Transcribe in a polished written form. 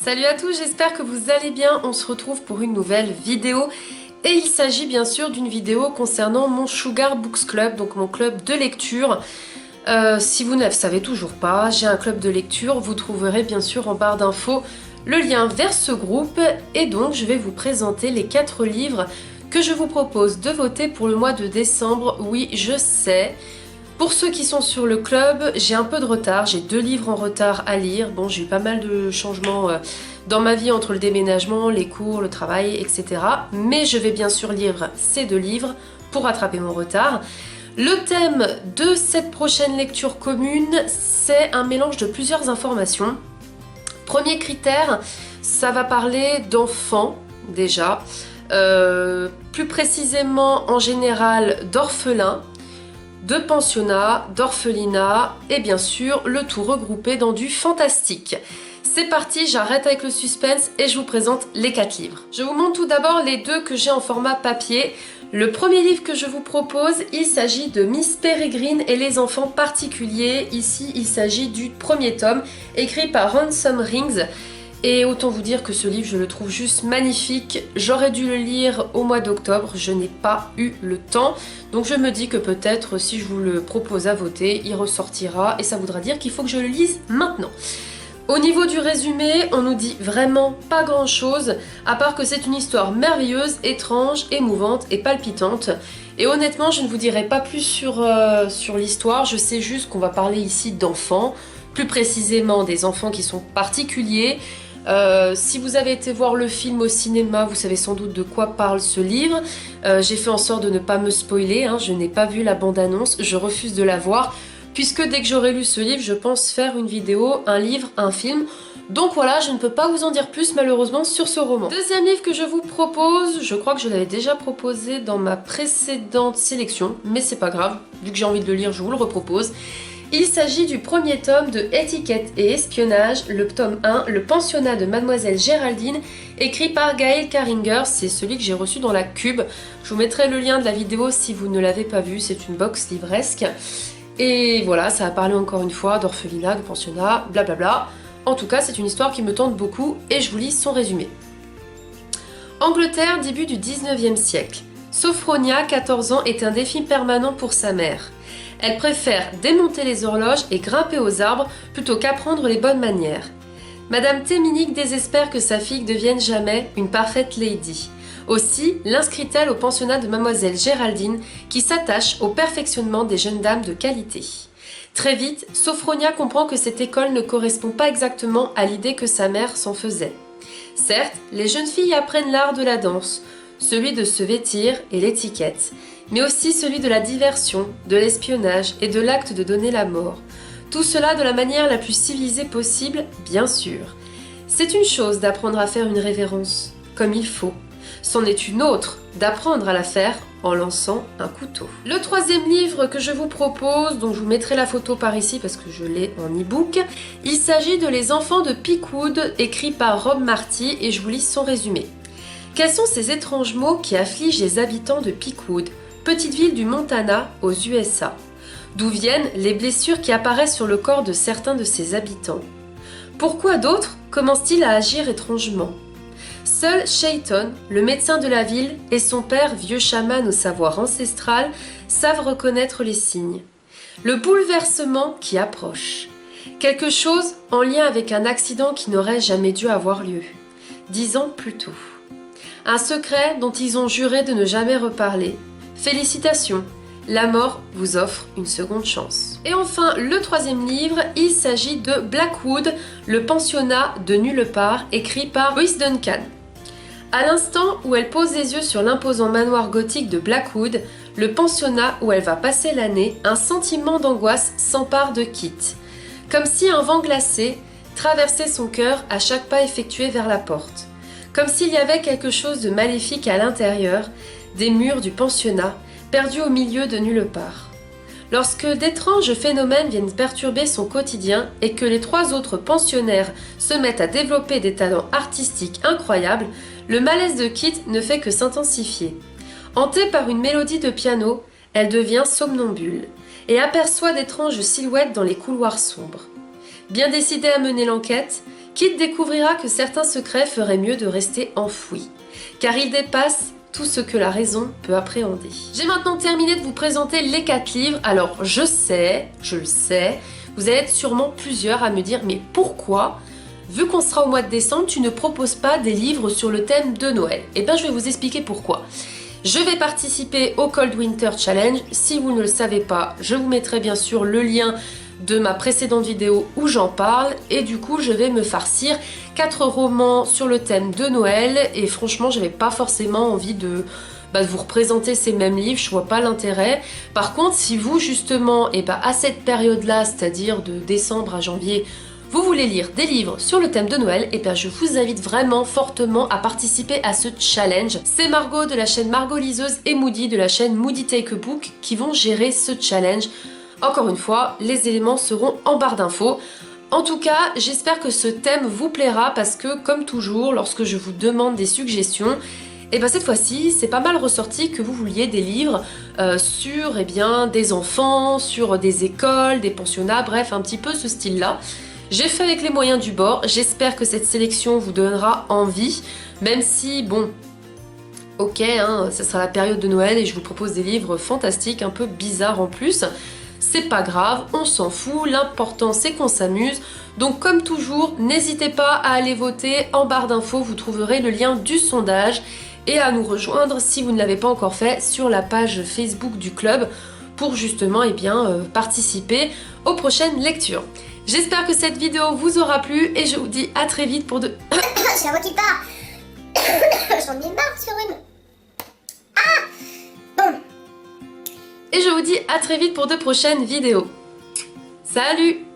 Salut à tous, j'espère que vous allez bien. On se retrouve pour une nouvelle vidéo. Et il s'agit bien sûr d'une vidéo concernant mon Sugar Books Club, donc mon club de lecture. Si vous ne le savez toujours pas, j'ai un club de lecture. Vous trouverez bien sûr en barre d'infos le lien vers ce groupe. Et donc je vais vous présenter les 4 livres que je vous propose de voter pour le mois de décembre. Oui, je sais. Pour ceux qui sont sur le club, j'ai un peu de retard, j'ai 2 livres en retard à lire. Bon, j'ai eu pas mal de changements dans ma vie entre le déménagement, les cours, le travail, etc. Mais je vais bien sûr lire ces 2 livres pour rattraper mon retard. Le thème de cette prochaine lecture commune, c'est un mélange de plusieurs informations. Premier critère, ça va parler d'enfants déjà, plus précisément en général d'orphelins, de pensionnat, d'orphelinat et bien sûr le tout regroupé dans du fantastique. C'est parti, j'arrête avec le suspense et je vous présente les 4 livres. Je vous montre tout d'abord les 2 que j'ai en format papier. Le premier livre que je vous propose, il s'agit de Miss Peregrine et les enfants particuliers. Ici, il s'agit du premier tome, écrit par Ransom Rings. Et autant vous dire que ce livre, je le trouve juste magnifique. J'aurais dû le lire au mois d'octobre, je n'ai pas eu le temps. Donc je me dis que peut-être si je vous le propose à voter, il ressortira et ça voudra dire qu'il faut que je le lise maintenant. Au niveau du résumé, on nous dit vraiment pas grand chose, à part que c'est une histoire merveilleuse, étrange, émouvante et palpitante. Et honnêtement, je ne vous dirai pas plus sur l'histoire, je sais juste qu'on va parler ici d'enfants, plus précisément des enfants qui sont particuliers. Si vous avez été voir le film au cinéma, vous savez sans doute de quoi parle ce livre. J'ai fait en sorte de ne pas me spoiler, hein, je n'ai pas vu la bande-annonce, je refuse de la voir. Puisque dès que j'aurai lu ce livre, je pense faire une vidéo, un livre, un film. Donc voilà, je ne peux pas vous en dire plus malheureusement sur ce roman. Deuxième livre que je vous propose, je crois que je l'avais déjà proposé dans ma précédente sélection, mais c'est pas grave, vu que j'ai envie de le lire, je vous le repropose. Il s'agit du premier tome de Étiquette et espionnage, le tome 1, Le pensionnat de Mademoiselle Géraldine, écrit par Gaël Caringer, c'est celui que j'ai reçu dans la Cube. Je vous mettrai le lien de la vidéo si vous ne l'avez pas vu, c'est une box livresque. Et voilà, ça a parlé encore une fois d'orphelinat, de pensionnat, blablabla. En tout cas, c'est une histoire qui me tente beaucoup et je vous lis son résumé. Angleterre, début du 19e siècle. Sophronia, 14 ans, est un défi permanent pour sa mère. Elle préfère démonter les horloges et grimper aux arbres plutôt qu'apprendre les bonnes manières. Madame Théminique désespère que sa fille devienne jamais une parfaite lady. Aussi l'inscrit-elle au pensionnat de Mademoiselle Géraldine qui s'attache au perfectionnement des jeunes dames de qualité. Très vite, Sophronia comprend que cette école ne correspond pas exactement à l'idée que sa mère s'en faisait. Certes, les jeunes filles apprennent l'art de la danse, celui de se vêtir et l'étiquette, mais aussi celui de la diversion, de l'espionnage et de l'acte de donner la mort. Tout cela de la manière la plus civilisée possible, bien sûr. C'est une chose d'apprendre à faire une révérence, comme il faut. C'en est une autre d'apprendre à la faire en lançant un couteau. Le troisième livre que je vous propose, dont je vous mettrai la photo par ici parce que je l'ai en e-book, il s'agit de Les enfants de Peakwood, écrit par Rob Marty et je vous lis son résumé. Quels sont ces étranges maux qui affligent les habitants de Peakwood, petite ville du Montana aux USA? D'où viennent les blessures qui apparaissent sur le corps de certains de ses habitants? Pourquoi d'autres commencent-ils à agir étrangement? Seul Shayton, le médecin de la ville, et son père, vieux chaman au savoir ancestral, savent reconnaître les signes. Le bouleversement qui approche. Quelque chose en lien avec un accident qui n'aurait jamais dû avoir lieu. 10 ans plus tôt. Un secret dont ils ont juré de ne jamais reparler. Félicitations, la mort vous offre une seconde chance. Et enfin, le troisième livre, il s'agit de Blackwood, le pensionnat de nulle part, écrit par Lois Duncan. À l'instant où elle pose les yeux sur l'imposant manoir gothique de Blackwood, le pensionnat où elle va passer l'année, un sentiment d'angoisse s'empare de Kit. Comme si un vent glacé traversait son cœur à chaque pas effectué vers la porte. Comme s'il y avait quelque chose de maléfique à l'intérieur des murs du pensionnat, perdu au milieu de nulle part. Lorsque d'étranges phénomènes viennent perturber son quotidien et que les 3 autres pensionnaires se mettent à développer des talents artistiques incroyables, le malaise de Kit ne fait que s'intensifier. Hantée par une mélodie de piano, elle devient somnambule et aperçoit d'étranges silhouettes dans les couloirs sombres. Bien décidée à mener l'enquête, Kit découvrira que certains secrets feraient mieux de rester enfouis, car ils dépassent tout ce que la raison peut appréhender. J'ai maintenant terminé de vous présenter les 4 livres. Alors je le sais, vous allez être sûrement plusieurs à me dire mais pourquoi, vu qu'on sera au mois de décembre, tu ne proposes pas des livres sur le thème de Noël? Eh bien je vais vous expliquer pourquoi. Je vais participer au Cold Winter Challenge. Si vous ne le savez pas, je vous mettrai bien sûr le lien de ma précédente vidéo où j'en parle, et du coup je vais me farcir 4 romans sur le thème de Noël, et franchement j'avais pas forcément envie de vous représenter ces mêmes livres, je vois pas l'intérêt. Par contre si vous justement à cette période là, c'est-à-dire de décembre à janvier, vous voulez lire des livres sur le thème de Noël, et bien je vous invite vraiment fortement à participer à ce challenge. C'est Margot de la chaîne Margot Liseuse et Moody de la chaîne Moody Take a Book qui vont gérer ce challenge. Encore une fois, les éléments seront en barre d'infos. En tout cas, j'espère que ce thème vous plaira parce que, comme toujours, lorsque je vous demande des suggestions, cette fois-ci, c'est pas mal ressorti que vous vouliez des livres sur des enfants, sur des écoles, des pensionnats, bref, un petit peu ce style-là. J'ai fait avec les moyens du bord, j'espère que cette sélection vous donnera envie, même si, bon, ok, ça sera la période de Noël et je vous propose des livres fantastiques, un peu bizarres en plus. C'est pas grave, on s'en fout, l'important c'est qu'on s'amuse. Donc comme toujours, n'hésitez pas à aller voter, en barre d'infos vous trouverez le lien du sondage et à nous rejoindre si vous ne l'avez pas encore fait sur la page Facebook du club pour justement participer aux prochaines lectures. J'espère que cette vidéo vous aura plu et je vous dis à très vite pour de... J'ai la voix qui part. J'en ai marre sur une... Et je vous dis à très vite pour de prochaines vidéos. Salut!